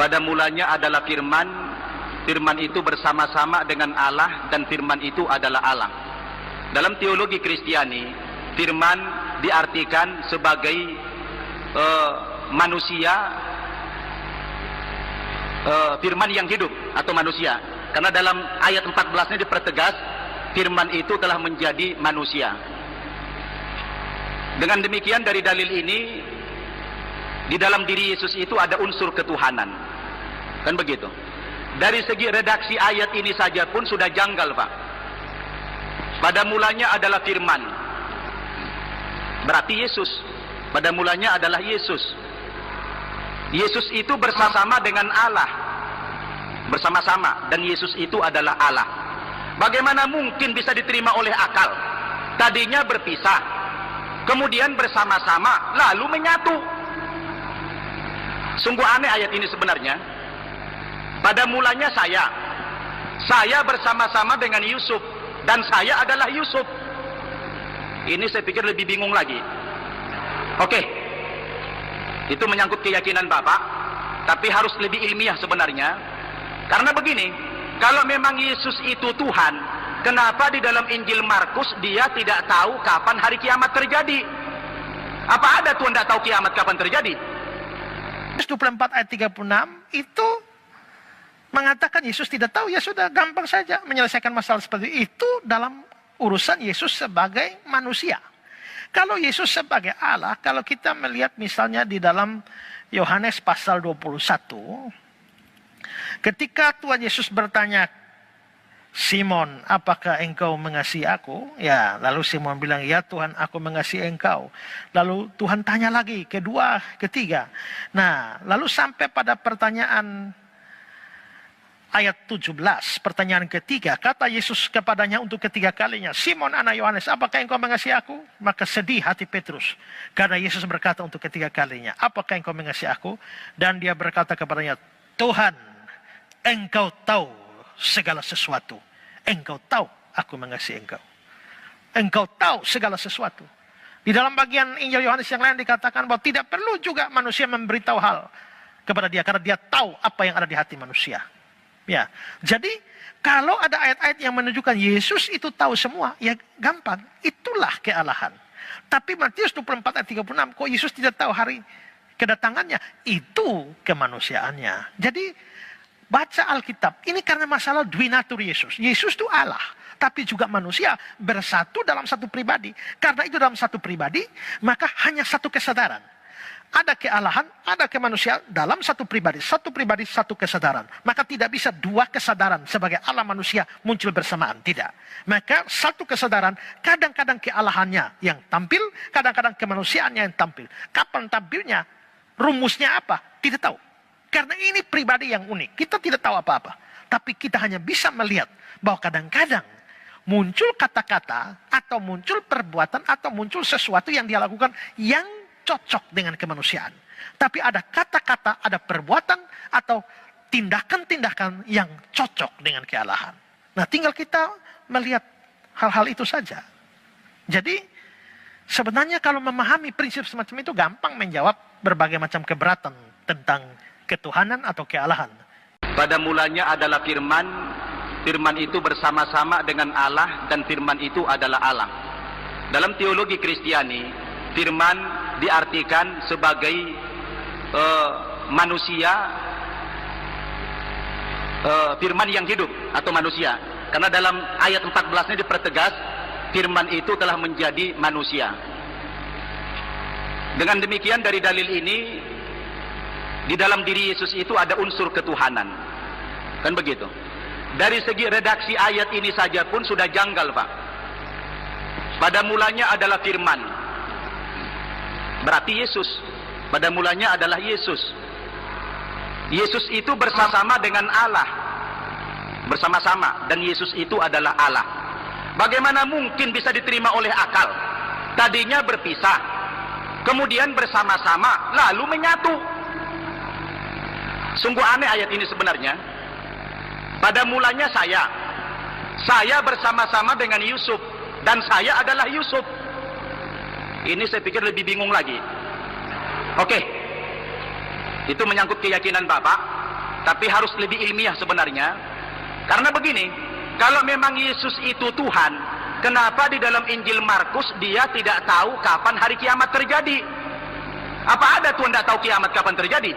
Pada mulanya adalah firman, firman itu bersama-sama dengan Allah, dan firman itu adalah Allah. Dalam teologi Kristiani, firman diartikan sebagai manusia, firman yang hidup atau manusia. Karena dalam ayat 14-nya dipertegas, firman itu telah menjadi manusia. Dengan demikian dari dalil ini, di dalam diri Yesus itu ada unsur ketuhanan. Kan begitu. Dari segi redaksi ayat ini saja pun sudah janggal, Pak. Pada mulanya adalah firman. Berarti Yesus. Pada mulanya adalah Yesus. Yesus itu bersama-sama dengan Allah. Bersama-sama. Dan Yesus itu adalah Allah. Bagaimana mungkin bisa diterima oleh akal? Tadinya berpisah, kemudian bersama-sama, lalu menyatu. Sungguh aneh ayat ini sebenarnya. Pada mulanya saya bersama-sama dengan Yusuf, dan saya adalah Yusuf. Ini saya pikir lebih bingung lagi. Oke, itu menyangkut keyakinan Bapak, tapi harus lebih ilmiah sebenarnya. Karena begini, kalau memang Yesus itu Tuhan, kenapa di dalam Injil Markus dia tidak tahu kapan hari kiamat terjadi? Apa ada Tuhan tidak tahu kiamat kapan terjadi? 24 ayat 36 itu mengatakan Yesus tidak tahu. Ya sudah, gampang saja menyelesaikan masalah seperti itu dalam urusan Yesus sebagai manusia. Kalau Yesus sebagai Allah, kalau kita melihat misalnya di dalam Yohanes pasal 21, ketika Tuhan Yesus bertanya, Simon, apakah engkau mengasihi aku? Ya, lalu Simon bilang, ya Tuhan, aku mengasihi engkau. Lalu Tuhan tanya lagi, kedua, ketiga. Nah, lalu sampai pada pertanyaan ayat 17, pertanyaan ketiga, kata Yesus kepadanya untuk ketiga kalinya, Simon anak Yohanes, apakah engkau mengasihi aku? Maka sedih hati Petrus, karena Yesus berkata untuk ketiga kalinya, apakah engkau mengasihi aku? Dan dia berkata kepadanya, Tuhan, engkau tahu segala sesuatu. Engkau tahu aku mengasihi engkau. Engkau tahu segala sesuatu. Di dalam bagian Injil Yohanes yang lain dikatakan bahwa tidak perlu juga manusia memberitahu hal kepada dia, karena dia tahu apa yang ada di hati manusia. Ya, jadi kalau ada ayat-ayat yang menunjukkan Yesus itu tahu semua, ya gampang, itulah kealahan. Tapi Matius 24 ayat 36, kok Yesus tidak tahu hari kedatangannya? Itu kemanusiaannya. Jadi baca Alkitab, ini karena masalah duinatur Yesus. Yesus itu Allah, tapi juga manusia bersatu dalam satu pribadi. Karena itu dalam satu pribadi, maka hanya satu kesadaran. Ada kealahan, ada kemanusiaan dalam satu pribadi, satu kesadaran. Maka tidak bisa dua kesadaran sebagai Allah manusia muncul bersamaan, tidak. Maka satu kesadaran, kadang-kadang kealahannya yang tampil, kadang-kadang kemanusiaannya yang tampil. Kapan tampilnya, rumusnya apa, tidak tahu. Karena ini pribadi yang unik, kita tidak tahu apa-apa. Tapi kita hanya bisa melihat bahwa kadang-kadang muncul kata-kata, atau muncul perbuatan, atau muncul sesuatu yang dia lakukan yang cocok dengan kemanusiaan. Tapi ada kata-kata, ada perbuatan, atau tindakan-tindakan yang cocok dengan kealahan. Nah, tinggal kita melihat hal-hal itu saja. Jadi, sebenarnya kalau memahami prinsip semacam itu, gampang menjawab berbagai macam keberatan tentang ketuhanan atau kealahan. Pada mulanya adalah firman, firman itu bersama-sama dengan Allah, dan firman itu adalah Allah. Dalam teologi Kristiani, firman diartikan sebagai manusia, firman yang hidup atau manusia. Karena dalam ayat 14-nya dipertegas, firman itu telah menjadi manusia. Dengan demikian dari dalil ini, di dalam diri Yesus itu ada unsur ketuhanan. Kan begitu. Dari segi redaksi ayat ini saja pun sudah janggal, Pak. Pada mulanya adalah firman. Berarti Yesus. Pada mulanya adalah Yesus. Yesus itu bersama-sama dengan Allah. Bersama-sama. Dan Yesus itu adalah Allah. Bagaimana mungkin bisa diterima oleh akal? Tadinya berpisah, kemudian bersama-sama, lalu menyatu. Sungguh aneh ayat ini sebenarnya. Pada mulanya saya bersama-sama dengan Yusuf, dan saya adalah Yusuf. Ini saya pikir lebih bingung lagi. Oke, itu menyangkut keyakinan Bapak, tapi harus lebih ilmiah sebenarnya. Karena begini, kalau memang Yesus itu Tuhan, kenapa di dalam Injil Markus dia tidak tahu kapan hari kiamat terjadi? Apa ada Tuhan tidak tahu kiamat kapan terjadi?